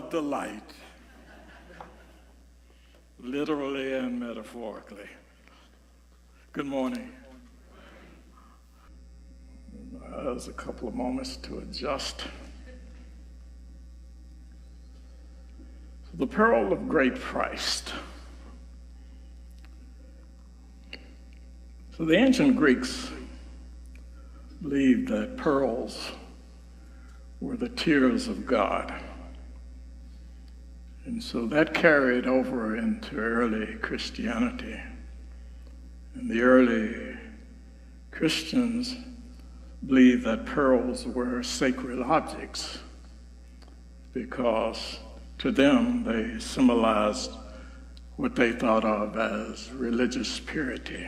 love the light, literally and metaphorically. Good morning. There's a couple of moments to adjust. The pearl of great price. So the ancient Greeks believed that pearls were the tears of God. And so that carried over into early Christianity. And the early Christians believed that pearls were sacred objects because to them they symbolized what they thought of as religious purity.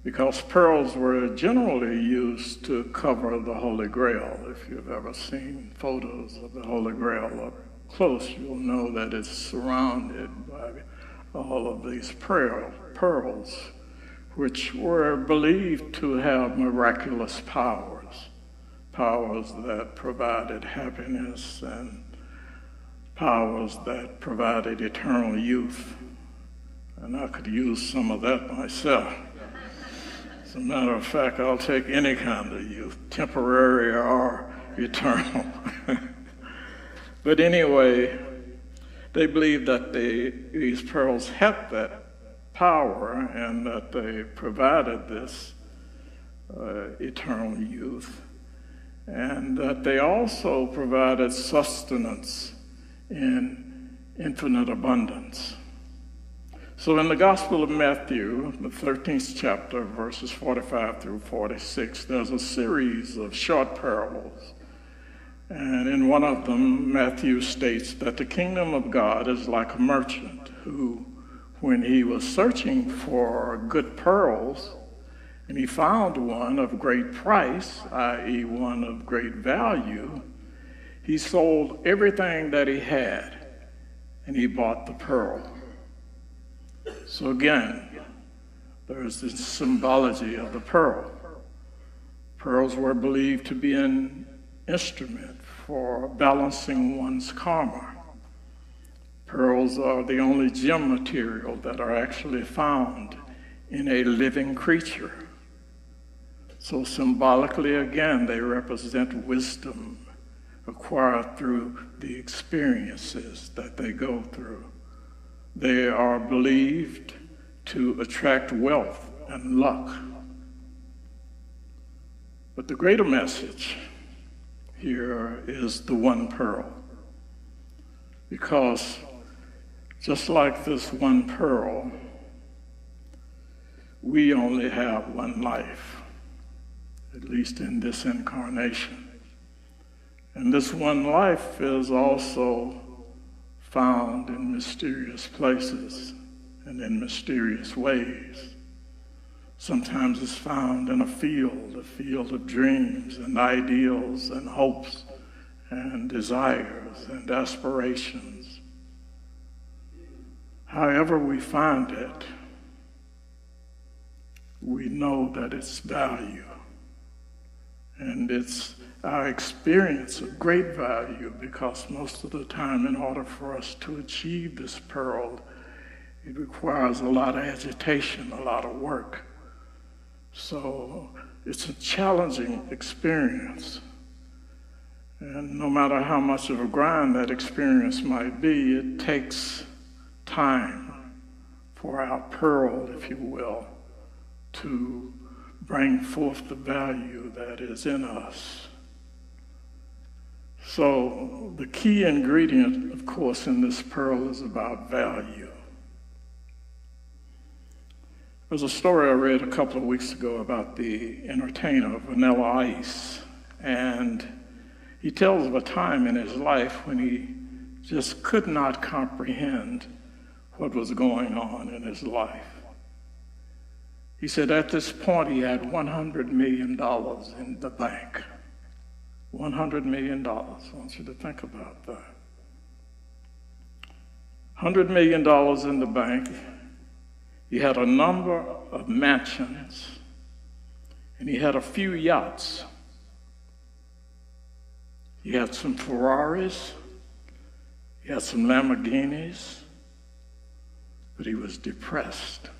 Because pearls were generally used to cover the Holy Grail. If you've ever seen photos of the Holy Grail up close, you'll know that it's surrounded by all of these pearls, which were believed to have miraculous powers that provided happiness and powers that provided eternal youth. And I could use some of that myself. As a matter of fact, I'll take any kind of youth, temporary or eternal. But anyway, they believed that these pearls had that power and that they provided this eternal youth, and that they also provided sustenance in infinite abundance. So in the Gospel of Matthew, the 13th chapter, verses 45 through 46, there's a series of short parables. And in one of them, Matthew states that the kingdom of God is like a merchant who, when he was searching for good pearls, and he found one of great price, i.e. one of great value, he sold everything that he had, and he bought the pearl. So again, there's this symbology of the pearl. Pearls were believed to be an instrument for balancing one's karma. Pearls are the only gem material that are actually found in a living creature. So symbolically, again, they represent wisdom acquired through the experiences that they go through. They are believed to attract wealth and luck. But the greater message here is the one pearl. Because just like this one pearl, we only have one life, at least in this incarnation. And this one life is also found in mysterious places and in mysterious ways. Sometimes it's found in a field of dreams and ideals and hopes and desires and aspirations. However we find it, we know that it's value. And it's our experience of great value, because most of the time, in order for us to achieve this pearl, it requires a lot of agitation, a lot of work. So it's a challenging experience. And no matter how much of a grind that experience might be, it takes time for our pearl, if you will, to bring forth the value that is in us. So the key ingredient, of course, in this pearl is about value. There's a story I read a couple of weeks ago about the entertainer Vanilla Ice, and he tells of a time in his life when he just could not comprehend what was going on in his life. He said at this point he had $100 million in the bank. $100 million. I want you to think about that. $100 million in the bank. He had a number of mansions, and he had a few yachts. He had some Ferraris, he had some Lamborghinis, but he was depressed.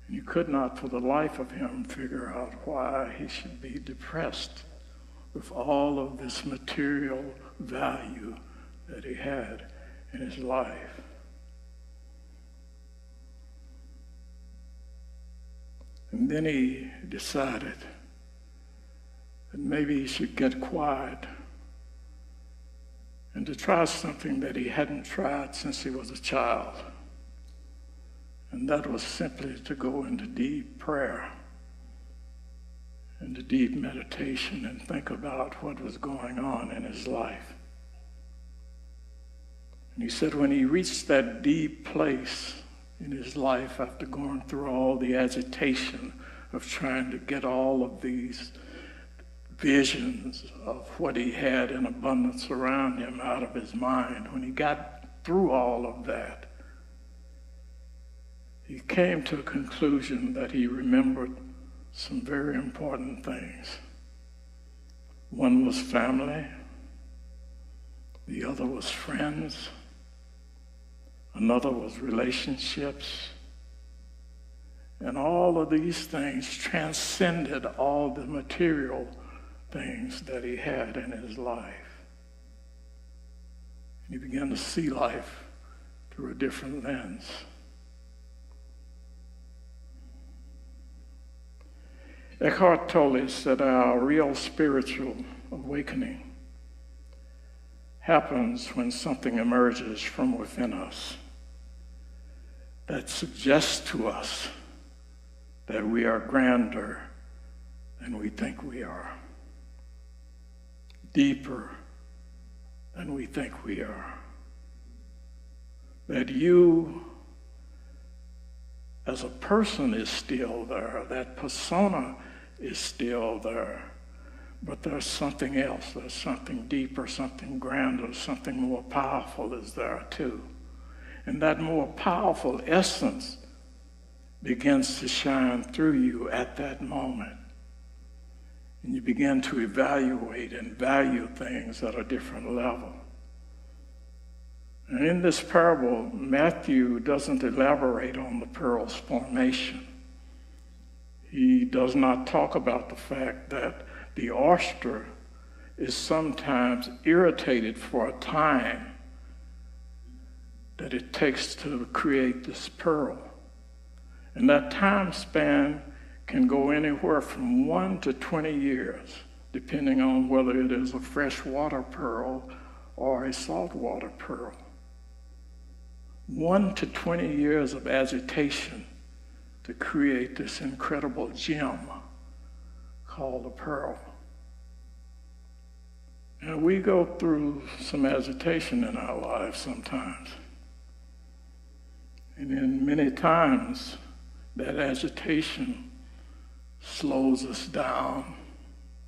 And you could not for the life of him figure out why he should be depressed with all of this material value that he had in his life. And then he decided that maybe he should get quiet and to try something that he hadn't tried since he was a child. And that was simply to go into deep prayer, into deep meditation, and think about what was going on in his life. And he said when he reached that deep place in his life after going through all the agitation of trying to get all of these visions of what he had in abundance around him out of his mind, when he got through all of that, he came to a conclusion that he remembered some very important things. One was family, the other was friends, another was relationships, and all of these things transcended all the material things that he had in his life. And he began to see life through a different lens. Eckhart told us that our real spiritual awakening happens when something emerges from within us that suggests to us that we are grander than we think we are, deeper than we think we are, that you as a person is still there, that persona is still there, but there's something else, there's something deeper, something grander, something more powerful is there too. And that more powerful essence begins to shine through you at that moment. And you begin to evaluate and value things at a different level. And in this parable, Matthew doesn't elaborate on the pearl's formation. He does not talk about the fact that the oyster is sometimes irritated for a time that it takes to create this pearl. And that time span can go anywhere from 1 to 20 years, depending on whether it is a freshwater pearl or a saltwater pearl. 1 to 20 years of agitation to create this incredible gem called a pearl. And we go through some agitation in our lives sometimes. And then many times that agitation slows us down,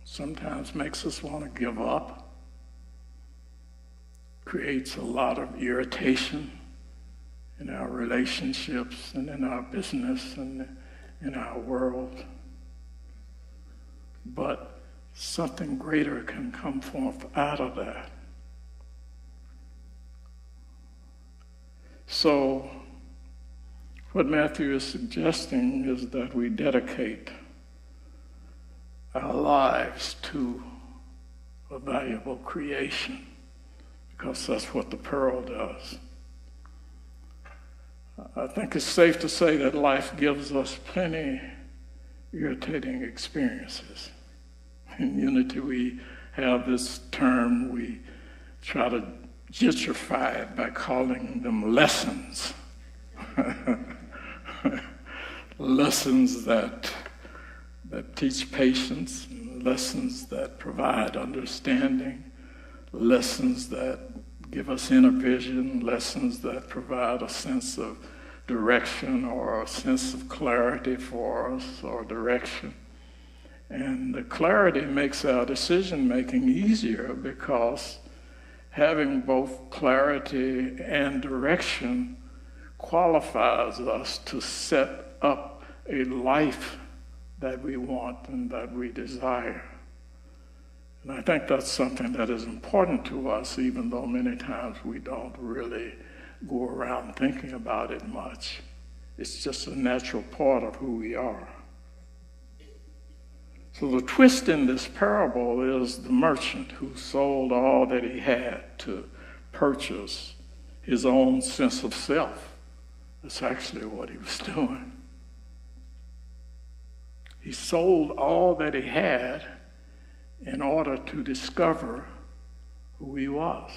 sometimes makes us want to give up, creates a lot of irritation in our relationships and in our business and in our world. But something greater can come forth out of that. So what Matthew is suggesting is that we dedicate our lives to a valuable creation, because that's what the pearl does. I think it's safe to say that life gives us plenty irritating experiences. In Unity, we have this term, we try to gentrify it by calling them lessons. Lessons that teach patience, lessons that provide understanding, lessons that give us inner vision, lessons that provide a sense of direction or a sense of clarity for us or direction. And the clarity makes our decision-making easier because having both clarity and direction qualifies us to set up a life that we want and that we desire. And I think that's something that is important to us, even though many times we don't really go around thinking about it much. It's just a natural part of who we are. So the twist in this parable is the merchant who sold all that he had to purchase his own sense of self. That's actually what he was doing. He sold all that he had in order to discover who he was.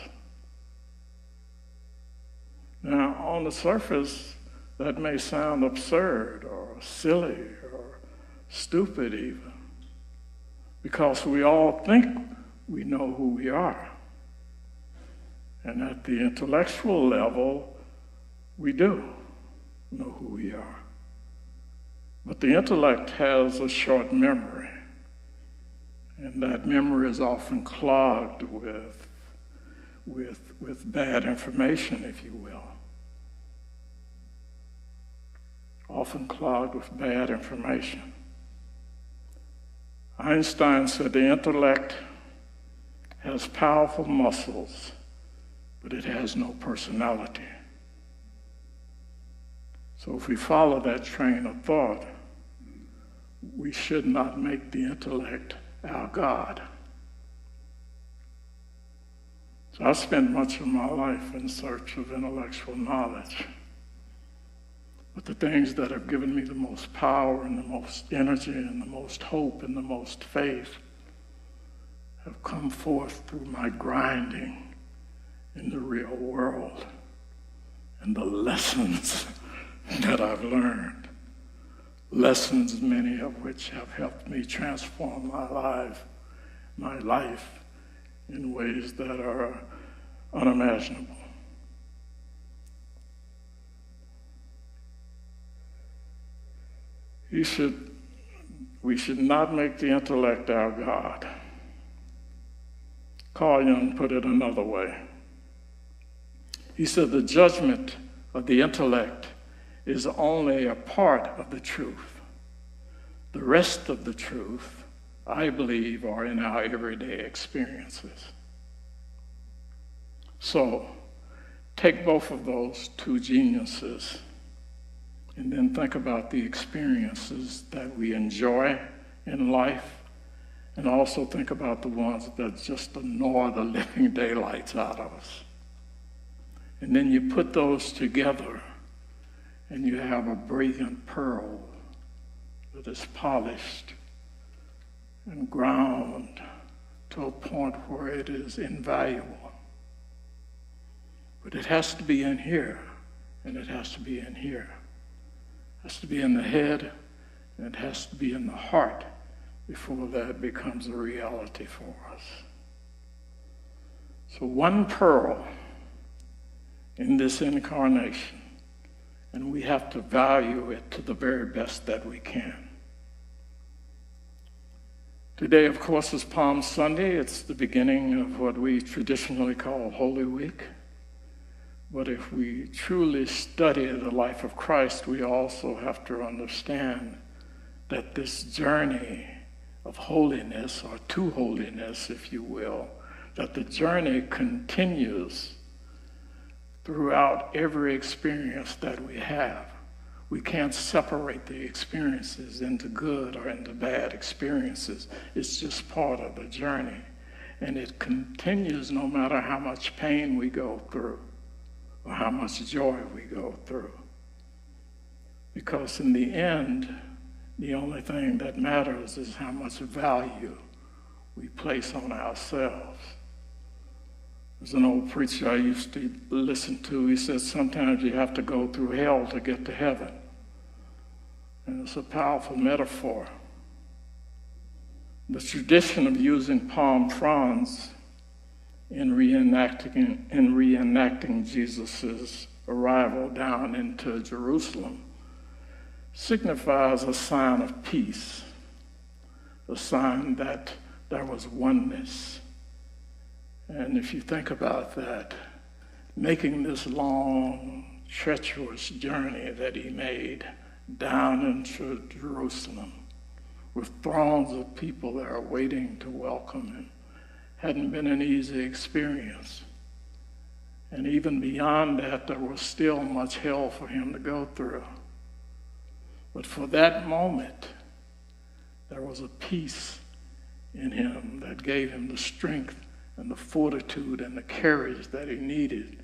Now, on the surface, that may sound absurd or silly or stupid even, because we all think we know who we are. And at the intellectual level, we do know who we are. But the intellect has a short memory, and that memory is often clogged with bad information, if you will. Often clogged with bad information. Einstein said the intellect has powerful muscles, but it has no personality. So if we follow that train of thought, we should not make the intellect our God. So I spent much of my life in search of intellectual knowledge. But the things that have given me the most power and the most energy and the most hope and the most faith have come forth through my grinding in the real world and the lessons that I've learned. Lessons, many of which have helped me transform my life in ways that are unimaginable. We should not make the intellect our God. Carl Jung put it another way. He said the judgment of the intellect is only a part of the truth. The rest of the truth, I believe, are in our everyday experiences. So, take both of those two geniuses and then think about the experiences that we enjoy in life, and also think about the ones that just annoy the living daylights out of us. And then you put those together, and you have a brilliant pearl that is polished and ground to a point where it is invaluable. But it has to be in here, and it has to be in here. It has to be in the head, and it has to be in the heart before that becomes a reality for us. So one pearl in this incarnation, and we have to value it to the very best that we can. Today, of course, is Palm Sunday. It's the beginning of what we traditionally call Holy Week. But if we truly study the life of Christ, we also have to understand that this journey of holiness, or to holiness, if you will, that the journey continues throughout every experience that we have. We can't separate the experiences into good or into bad experiences. It's just part of the journey. And it continues no matter how much pain we go through or how much joy we go through. Because in the end, the only thing that matters is how much value we place on ourselves. There's an old preacher I used to listen to. He said, sometimes you have to go through hell to get to heaven. And it's a powerful metaphor. The tradition of using palm fronds in reenacting Jesus' arrival down into Jerusalem signifies a sign of peace, a sign that there was oneness. And if you think about that, making this long, treacherous journey that he made down into Jerusalem with throngs of people that are waiting to welcome him hadn't been an easy experience. And even beyond that, there was still much hell for him to go through. But for that moment, there was a peace in him that gave him the strength and the fortitude and the courage that he needed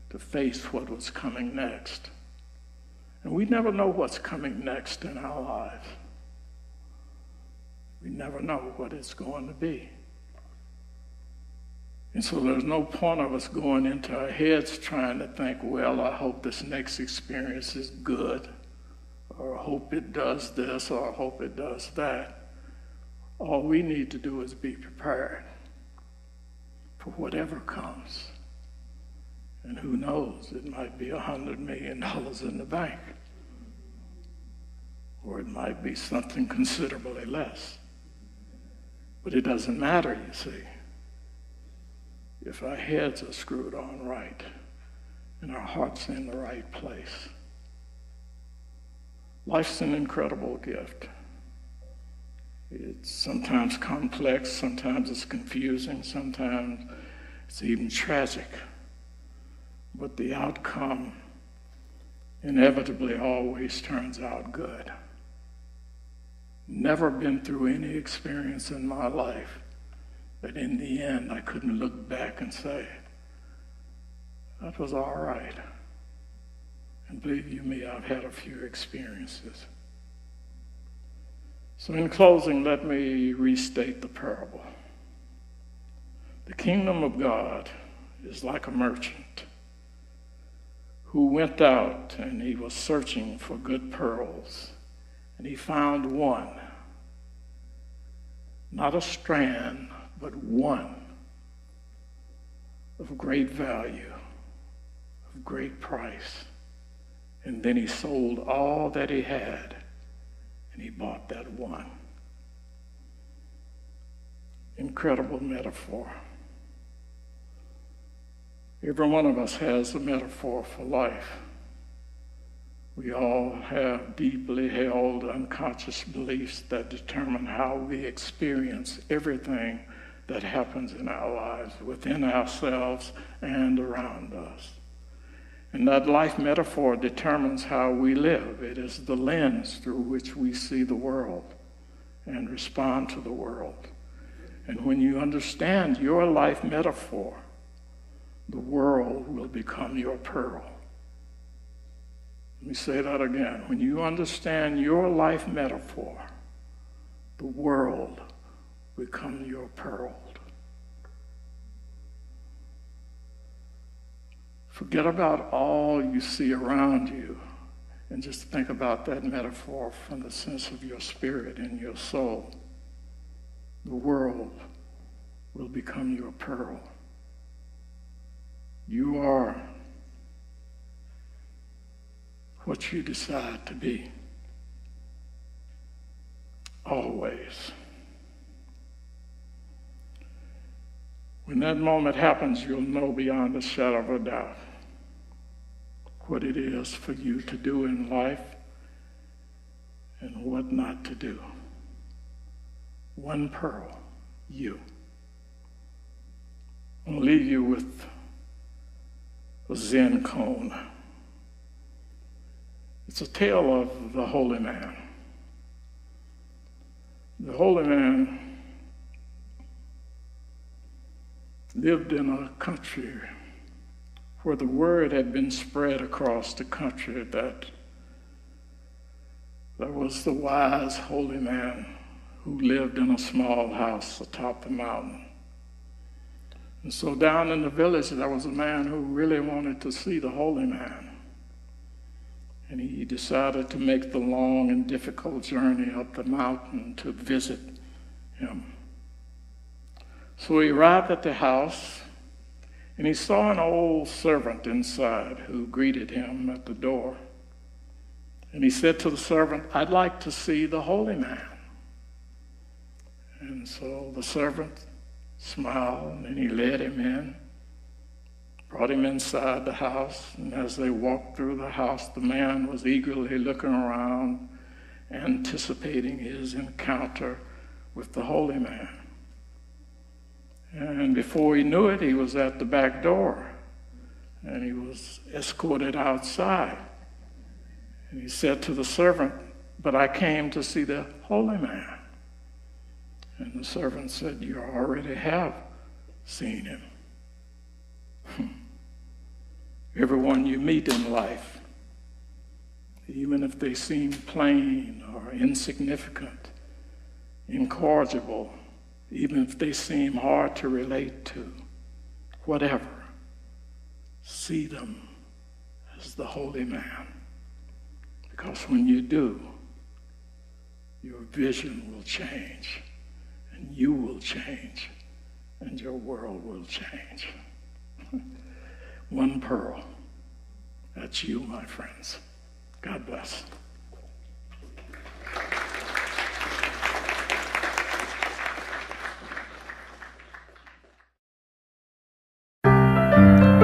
to face what was coming next. And we never know what's coming next in our lives. We never know what it's going to be. And so there's no point of us going into our heads trying to think, well, I hope this next experience is good, or I hope it does this, or I hope it does that. All we need to do is be prepared for whatever comes. And who knows, it might be $100 million in the bank, or it might be something considerably less. But it doesn't matter, you see, if our heads are screwed on right and our heart's in the right place. Life's an incredible gift. It's sometimes complex, sometimes it's confusing, sometimes it's even tragic. But the outcome inevitably always turns out good. Never been through any experience in my life that in the end I couldn't look back and say, that was all right. And believe you me, I've had a few experiences. So in closing, let me restate the parable. The kingdom of God is like a merchant who went out and he was searching for good pearls, and he found one, not a strand, but one of great value, of great price. And then he sold all that he had, and he bought that one. Incredible metaphor. Every one of us has a metaphor for life. We all have deeply held unconscious beliefs that determine how we experience everything that happens in our lives, within ourselves and around us. And that life metaphor determines how we live. It is the lens through which we see the world and respond to the world. And when you understand your life metaphor, the world will become your pearl. Let me say that again. When you understand your life metaphor, the world will become your pearl. Forget about all you see around you and just think about that metaphor from the sense of your spirit and your soul. The world will become your pearl. You are what you decide to be. Always. When that moment happens, you'll know beyond a shadow of a doubt what it is for you to do in life and what not to do. One pearl, you. I'll leave you with a Zen koan. It's a tale of the holy man. The holy man lived in a country where the word had been spread across the country that there was the wise holy man who lived in a small house atop the mountain. And so down in the village, there was a man who really wanted to see the holy man. And he decided to make the long and difficult journey up the mountain to visit him. So he arrived at the house, and he saw an old servant inside who greeted him at the door. And he said to the servant, "I'd like to see the holy man." And so the servant smiled, and he led him in, brought him inside the house. And as they walked through the house, the man was eagerly looking around, anticipating his encounter with the holy man. And before he knew it, he was at the back door, and he was escorted outside. And he said to the servant, "But I came to see the holy man." And the servant said, "You already have seen him." Everyone you meet in life, even if they seem plain or insignificant, incorrigible, even if they seem hard to relate to, whatever, see them as the holy man. Because when you do, your vision will change, and you will change, and your world will change. One pearl. That's you, my friends. God bless.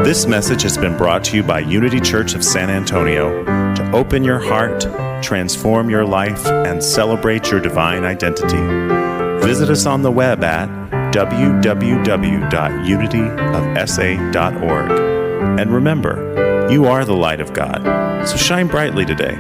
This message has been brought to you by Unity Church of San Antonio. To open your heart, transform your life, and celebrate your divine identity, visit us on the web at www.unityofsa.org. And remember, you are the light of God, so shine brightly today.